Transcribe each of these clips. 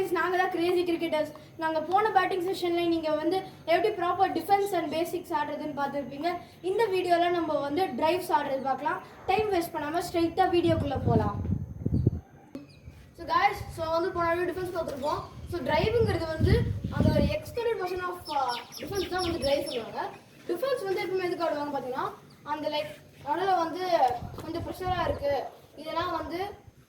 Guys, நாங்கள் தான் Crazy cricketers. நாங்கள் போன பேட்டிங் செஷனில் நீங்கள் வந்து எப்படி ப்ராப்பர் டிஃபென்ஸ் அண்ட் பேசிக்ஸ் ஆடுறதுன்னு பார்த்துருப்பீங்க. இந்த வீடியோவில் நம்ம வந்து டிரைவ்ஸ் ஆடுறது பார்க்கலாம். டைம் வேஸ்ட் பண்ணாமல் ஸ்ட்ரைட்டாக வீடியோக்குள்ளே போகலாம். ஸோ கைஸ், வந்து போன டிஃபென்ஸ் பார்த்துருப்போம். ஸோ டிரைவுங்கிறது வந்து அந்த ஒரு எக்ஸ்டெண்டட் வெர்ஷன் ஆஃப் டிஃபென்ஸ் தான் வந்து டிரைவ் சொல்லுவாங்க. டிஃபென்ஸ் வந்து எப்பவுமே எதுக்கு ஆடுவாங்க பார்த்தீங்கன்னா, அந்த நடுவில் வந்து கொஞ்சம் ப்ரெஷராக இருக்குது, இதெல்லாம் வந்து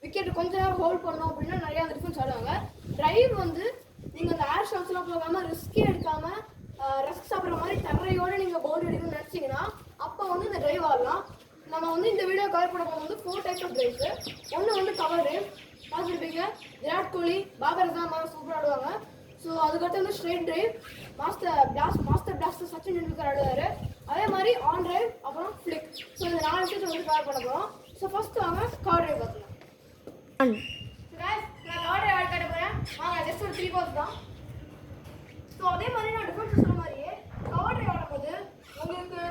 விக்கெட் கொஞ்ச நேரம் ஹோல்ட் பண்ணோம் அப்படின்னா நிறையா அந்த டிஃபென்ஸ் ஆடுவாங்க. டிரைவ் வந்து நீங்கள் அந்த ஏர் ஷாட்ஸ்லாம் போகாமல் ரிஸ்கே எடுக்காமல் ரிஸ்க் சாப்பிட்ற மாதிரி தரையோடு நீங்கள் பவுண்டரி எடுக்கணும்னு நினச்சிங்கன்னா அப்போ வந்து இந்த டிரைவ் ஆடலாம். நம்ம வந்து இந்த வீடியோ கவர் பண்ண போது வந்து 4 டைப்ஸ் ஆஃப் டிரைவ்ஸு. ஒன்று வந்து கவரு பார்த்துருப்பீங்க, விராட் கோலி, பாபர் அசாம் மாதிரி சூப்பராக ஆடுவாங்க. ஸோ அதுக்கடுத்து வந்து straight drive, master plaster Sachin Tendulkar ஆடுவார். அதே மாதிரி ஆன் டிரைவ், அப்புறம் ஃப்ளிக். ஸோ இந்த 4 விஷயத்தை வந்து கவர் பண்ண போகிறோம். ஸோ ஃபர்ஸ்ட் வாங்க கவர் டிரைவ் பார்த்துக்கலாம். நான் கவர் டிரைவ் ஆட் காட்ட போகிறேன். வாங்க, ஜஸ்ட் ஒரு 3 balls தான். ஸோ அதே மாதிரி நான் டிஃபென்ஸ் சொன்ன மாதிரியே கவர் டிரைவ் ஆடும்போது உங்களுக்கு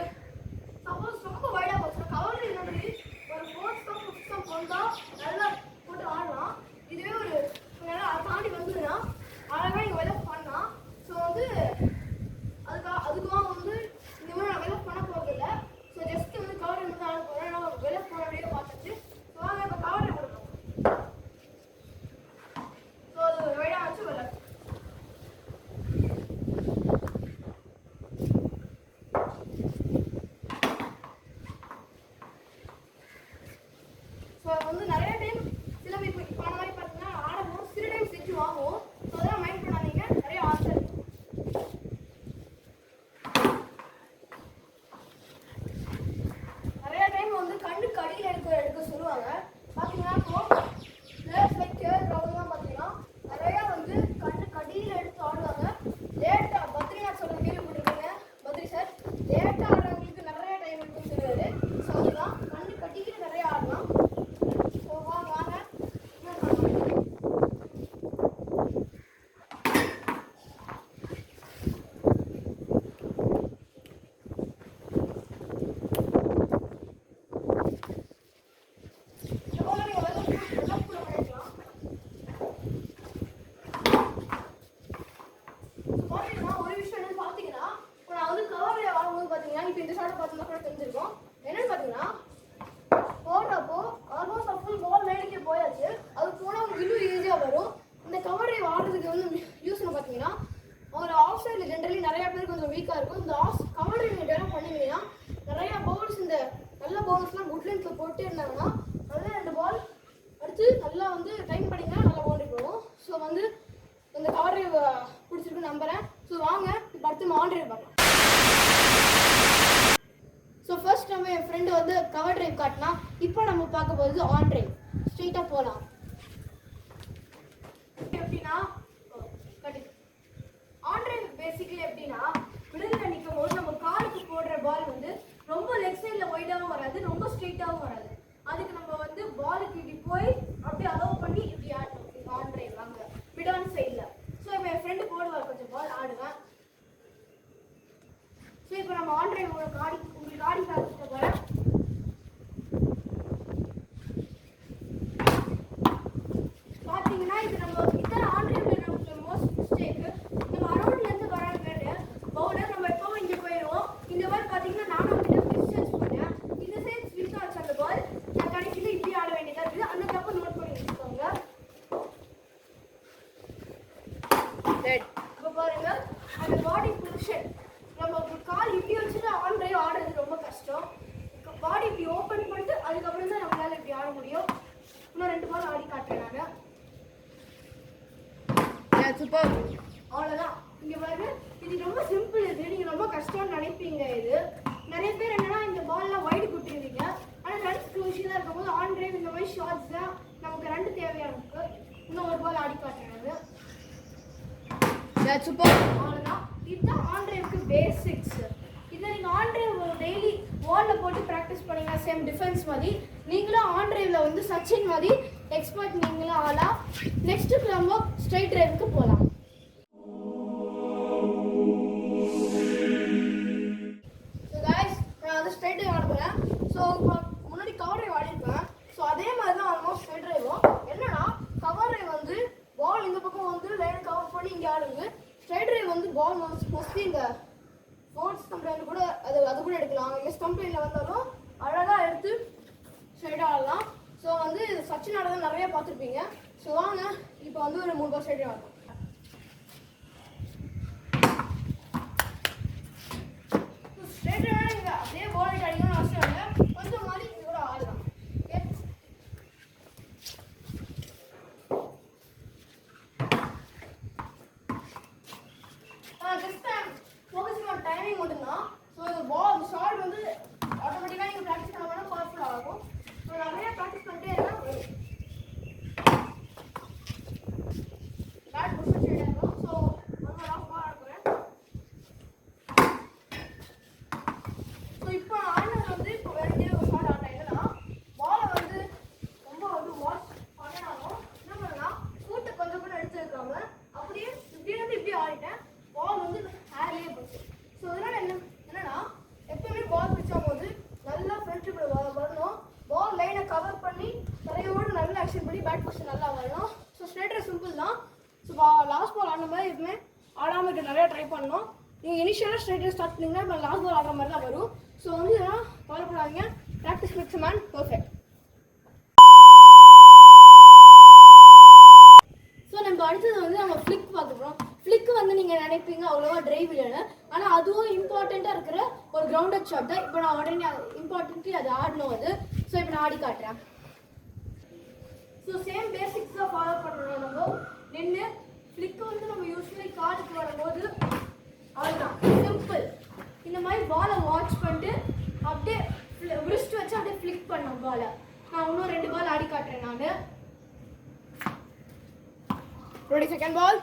சப்போஸ் ரொம்ப வைடாக போச்சுன்னா கவர் டிரைவ் மாதிரி ஒரு 4 ஸ்டம்ப் 5 ஸ்டம்ப் வந்தால் நல்லா போட்டு ஆடலாம். இதுவே ஒரு நல்லா தாண்டி வந்துதுன்னா அழகாக நீங்கள் வெலப் பண்ணலாம். ஸோ வந்து அதுக்காக வந்து இந்த மாதிரி நான் வெலப் பண்ண போகிறதில்ல. ஸோ ஜஸ்ட் வந்து கவர் டிரைவ் வந்து ஆட போகிறேன். நான் வெலப் போகிற வீடியோ பார்த்துட்டு ஸோ வாங்க இப்போ கவர் டிரைவ் கொடுப்போம். ஸோ அது வைடாக வச்சு வெலப். ஸோ வந்து நிறைய டைம் சில இப்போ அந்த மாதிரி பார்த்தீங்கன்னா ஆடவும் சில டைம் செஞ்சு வாங்குவோம். ஸோ அதெல்லாம் மைண்ட் பண்ணாதீங்க, நிறைய ஆன்சர். நிறைய டைம் வந்து கண்ணுக்கு அடியில் எடுக்க சொல்லுவாங்க. பார்த்தீங்கன்னா இப்போ பிளேயர்ஸ் லைக் கேஎல் ராகுல்லாம் பார்த்தீங்கன்னா நிறையா வந்து கண்ணுக்கு அடியில் எடுத்து ஆடுவாங்க. லேட்டாக பத்ரிநாத் சொல்கிற கேள்விப்பட்டிருக்கீங்க, பத்ரி சார் லேட்டாக ஆடுறவங்களுக்கு நிறைய டைம் இருக்குன்னு சொல்லுவார். ஸோ அதுதான் கண்ணுக்கு அடியில் நிறைய ஆடலாம். ஸோ வாங்க இப்போ இந்த ஷாட்டை பார்த்தீங்கன்னா கூட தெரிஞ்சிருக்கும். என்னன்னு பார்த்தீங்கன்னா போடுறப்போ ஆல்மோஸ்ட் ஃபுல் பால் மேலேக்கே போயாச்சு. அது போனால் உங்களுக்கு இன்னும் ஈஸியாக வரும். இந்த கவர் டிரைவ் ஆடுறதுக்கு வந்து யூஸ்னு பார்த்தீங்கன்னா ஒரு ஆஃப் சைடில் ஜென்ரலி நிறையா பேருக்கு கொஞ்சம் வீக்காக இருக்கும். இந்த கவர் டிரைவ் நீங்கள் டெவலப் பண்ணிங்கன்னா நிறையா பவுல்ஸ், இந்த நல்ல பவுல்ஸ்லாம் குட் லென்த்தில் போட்டு இருந்தாங்கன்னா அதில் 2 பால் அடுத்து நல்லா வந்து டைம் பண்ணிங்கன்னா நல்லா பவுண்டரி போகும். ஸோ வந்து இந்த கவர் டிரைவ் பிடிச்சிருக்குன்னு நம்புகிறேன். ஸோ வாங்க இப்போ அடுத்து நம்ம ஆன் டிரைவ் பார்க்கலாம். ஸோ ஃபர்ஸ்ட் நம்ம என் ஃப்ரெண்டு வந்து கவர் டிரைவ் காட்டினா, இப்போ நம்ம பார்க்க போகிறது ஆன் டிரைவ். ஸ்ட்ரெயிட்டாக போகலாம். எப்படின்னா ஆன் டிரைவ் பேசிக்கலி எப்படின்னா மிடில் நிற்கும் போது நம்ம காலுக்கு போடுற பால் வந்து ரொம்ப லெக் சைடில் ஒய்டாகவும் வராது, ரொம்ப ஸ்ட்ரெயிட்டாகவும் வராது. அதுக்கு நம்ம வந்து பாலுக்கு இப்படி போய் அப்படியே அலோவ் பண்ணி இப்படி ஆடணும். ஆன் டிரைவ் அங்கே மிட் ஆன் சைடில். ஸோ இப்போ என் ஃப்ரெண்டு போடுவார், கொஞ்சம் பால் ஆடுவேன். ஸோ இப்போ நம்ம ஆன் டிரைவ் உங்களுக்கு ஆடி காமிச்சிட்டு போகிறேன். பார்த்தீங்கன்னா இது நம்ம இத்தனை ஆன் டிரைவ்ல நமக்கு மோஸ்ட் மிஸ்டேக்கு நம்ம அரௌண்ட்லேருந்து வர பேர் பவுலர் நம்ம எப்பவும் இங்கே போயிடுவோம். இந்த பால் பார்த்தீங்கன்னா நானும் அப்படியே டிஸ்டன்ஸ் பண்ணேன். இந்த சைட் ஸ்விட்ச் ஆச்சு அந்த பால். நான் கடைசியில் இப்படி ஆட வேண்டியதாக இருக்குது. அந்த தப்பு நோட் பண்ணி வச்சுக்கோங்க. இப்போ பாருங்க அந்த பாடி பொசிஷன், நம்ம கால் இப்படி வச்சுட்டு ஆன் டிரைவ் ஆடுறது ரொம்ப கஷ்டம். பாடி இப்படி ஓப்பன் பண்ணிட்டு அதுக்கப்புறம் தான் நம்மளால இப்படி ஆட முடியும். இன்னும் 2 பால் ஆடி காட்டுறேன் நான். சூப்பர், அவ்வளோதான். இங்கே பாருங்க, இது ரொம்ப சிம்பிள். இது நீங்கள் ரொம்ப கஷ்டம்னு நினைப்பீங்க. இது நிறைய பேர் என்னன்னா இந்த பால்லாம் வைடு கொடுத்துருவீங்க. ஆனால் ரன்ஸ் க்ரூஷியலாக இருக்கும்போது ஆன் டிரைவ் இந்த மாதிரி ஷார்ட்ஸ் தான் நமக்கு 2 தேவையானதுக்கு. இன்னும் 1 பால் ஆடி காட்டுறேன். சூப்பர், அவ்வளோதான். இதுதான் ஆன் டிரைவுக்கு பேசிக்ஸ். இதை நீங்கள் ஆன் டிரைவ் டெய்லி வாலில் போட்டு ப்ராக்டிஸ் பண்ணிங்கன்னா சேம் டிஃபென்ஸ் மாதிரி நீங்களும் ஆன் டிரைவில் வந்து சச்சின் மாதிரி எக்ஸ்பர்ட் நீங்களும் ஆகலாம். நெக்ஸ்ட்டு நம்ம ஸ்ட்ரைட் டிரைவுக்கு போகலாம். ஸோ கைஸ், நான் வந்து ஸ்ட்ரைட் டிரைவ் ஆட போகிறேன். ஸோ முன்னாடி கவர் டிரைவ் ஆடிருப்பேன். ஸோ அதே மாதிரி தான் ஆல்மோஸ்ட் ஸ்ட்ரைட் டிரைவும். என்னன்னா கவர் டிரைவ் வந்து பால் இந்த பக்கம் வந்து ஆடிக்கலாம். இல்லை ஸ்டம்ப் லைனில் வந்தாலும் அழகாக எடுத்து ஸ்ட்ரைட்டாக ஆடலாம். ஸோ வந்து சச்சின் ஆடதான் நிறைய பார்த்துருப்பீங்க. ஸோ வாங்க இப்போ வந்து ஒரு 3 பால் ஸ்ட்ரைட்டாக ஆடலாம். ஸ்ட்ரைட்டாக நீங்கள் அப்படியே பால் அடிக்கணும்னு அவசியம் இல்லை. கொஞ்சம் மாதிரி இது கூட ஆடலாம். டைமிங் மட்டும்தான். ஸோ இந்த பால் ஷாட் வந்து ஆட்டோமேட்டிக்காக நீங்கள் ப்ராக்டிஸ் பண்ண வேணால் பவர்ஃபுல்லாக ஆகும். ஸோ நிறைய ப்ராக்டிஸ் பண்ணிட்டே இருந்தால் பேட் புஷ் வச்சு இருக்கும். ஸோ நம்ம லாஸ்ட் பால் ஆடுறேன். ஸோ இப்போ ஆடினது வந்து இப்போ வேறு ஒரு ஷாட் ஆடுறேன். என்னன்னா பாலை வந்து ரொம்ப வந்து வாஷ் பண்ணனாலும் என்ன பண்ணலாம், கூட்டை கொஞ்சம் கூட எடுத்துருக்காங்க. அப்படியே இப்படி வந்து இப்படி ஆடிட்டேன். பால் வந்து ஹேர்லேயே போச்சு. ஸோ இதனால் என்னன்னா எப்பவுமே பால் பிடிச்சா போது நல்லா ஃப்ரண்ட் வரணும். பால் லைனை கவர் பண்ணி தலையோடு நல்லா ஆக்ஷன் பண்ணி பேட் பொசிஷன் நல்லா வரணும். ஸோ ஸ்ட்ரைட்டர் சிம்பிள் தான். ஸோ லாஸ்ட் பால் ஆடின மாதிரி எப்பவுமே ஆடாமல் இருக்க நிறையா ட்ரை பண்ணணும். நீங்கள் இனிஷியலாக ஸ்ட்ரைட்டர் ஸ்டார்ட் பண்ணிங்கன்னா இப்போ லாஸ்ட் பால் ஆடுற மாதிரி தான் வரும். ஸோ வந்து இதெல்லாம் கவலைப்படாதீங்க. Practice makes man perfect. So நம்ம அடுத்தது வந்து நம்ம ஃப்ளிக் பார்க்க போகிறோம். ஃப்ளிக்கு வந்து நீங்கள் நினைப்பீங்க அவ்வளோவா டிரைவ் இல்லைன்னு. ஆனால் அதுவும் இம்பார்ட்டண்ட்டாக இருக்கிற ஒரு கிரவுண்டட் ஷாட் தான். இப்போ நான் உடனே இம்பார்ட்டன்ட்லி அது ஆடணும் அது. ஸோ இப்போ நான் ஆடி காட்டுறேன். ஸோ சேம் பேசிக்ஸ் தான் ஃபாலோ பண்ணுறோம். நம்ம நின்று ஃப்ளிக்கு வந்து நம்ம யூஸ்வலி காலுக்கு வரும்போது அவ்வளோதான் சிம்பிள். இந்த மாதிரி பாலை வாட்ச் பண்ணிட்டு அப்படியே ரிஸ்ட் வச்சு அப்படியே ஃப்ளிக் பண்ணோம் பாலை. நான் இன்னும் 2 பால் ஆடி காட்டுறேன். நான் ரெடி, செகண்ட் பால்.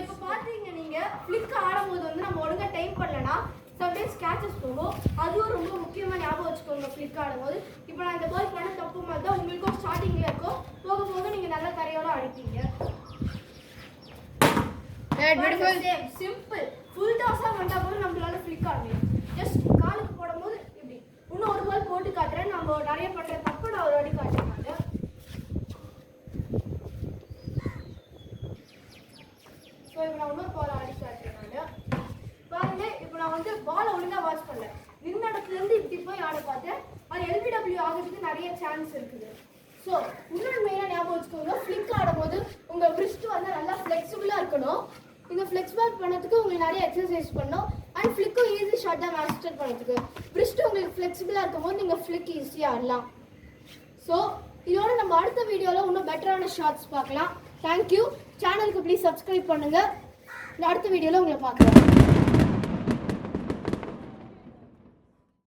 இப்போ பார்த்தீங்க நீங்கள் ஃப்ளிக் ஆடும்போது வந்து நம்ம ஒழுங்காக டைம் பண்ணலன்னா சம்டைம்ஸ் கேச்சஸ் போகும். அதுவும் ரொம்ப முக்கியமாக ஞாபகம் வச்சுக்கோங்க ஃப்ளிக் ஆடும்போது. இப்போ நான் இந்த பால் பண்ண தப்பு மாதிரி தான் உங்களுக்கும் ஸ்டார்டிங்கில் இருக்கும். போக போக நீங்கள் நல்லா தரையோட அடிப்பீங்க. சிம்பிள். ஃபுல் டாஸாக வந்தால் போது நம்மளால ஃப்ளிக் ஆடணும். ஜஸ்ட் காலுக்கு போடும்போது இப்படி இன்னும் ஒரு பால் போட்டு காட்டுறேன். நம்ம நிறைய பண்ணுற தப்பு நான் ஒரு அடி காட்டுறேன். ஸோ இப்போ நான் இன்னொரு பால் ஆடி காட்டுறேன். நான் பாருங்க, இப்போ நான் வந்து பாலை ஒழுங்காக வாட்ச் பண்ணல. நின்ன இடத்துலேருந்து இப்படி போய் ஆட பார்த்தேன். அது LBW ஆகிறதுக்கு நிறைய சான்ஸ் இருக்குது. ஸோ இன்னொரு மெயினாக ஞாபகம் வச்சுக்கோங்க, ஃப்ளிக் ஆடும்போது உங்கள் ரிஸ்ட் வந்து நல்லா ஃப்ளெக்சிபிளாக இருக்கணும். இந்த ஃப்ளெக்சிபிள் பண்ணதுக்கு உங்களுக்கு நிறைய எக்ஸசைஸ் பண்ணணும். அண்ட் ஃப்ளிக்கும் ஈஸி ஷாட் தான் மாஸ்டர் பண்ணுறதுக்கு. ரிஸ்ட் உங்களுக்கு ஃப்ளெக்சிபிளாக இருக்கும்போது நீங்கள் ஃப்ளிக் ஈஸியாக ஆடலாம். ஸோ இதோட நம்ம அடுத்த வீடியோவில் இன்னும் பெட்டரான ஷாட்ஸ் பார்க்கலாம். தேங்க்யூ. சேனலுக்கு ப்ளீஸ் சப்ஸ்கிரைப் பண்ணுங்கள். அடுத்த வீடியோவில் உங்களை பார்க்கலாம்.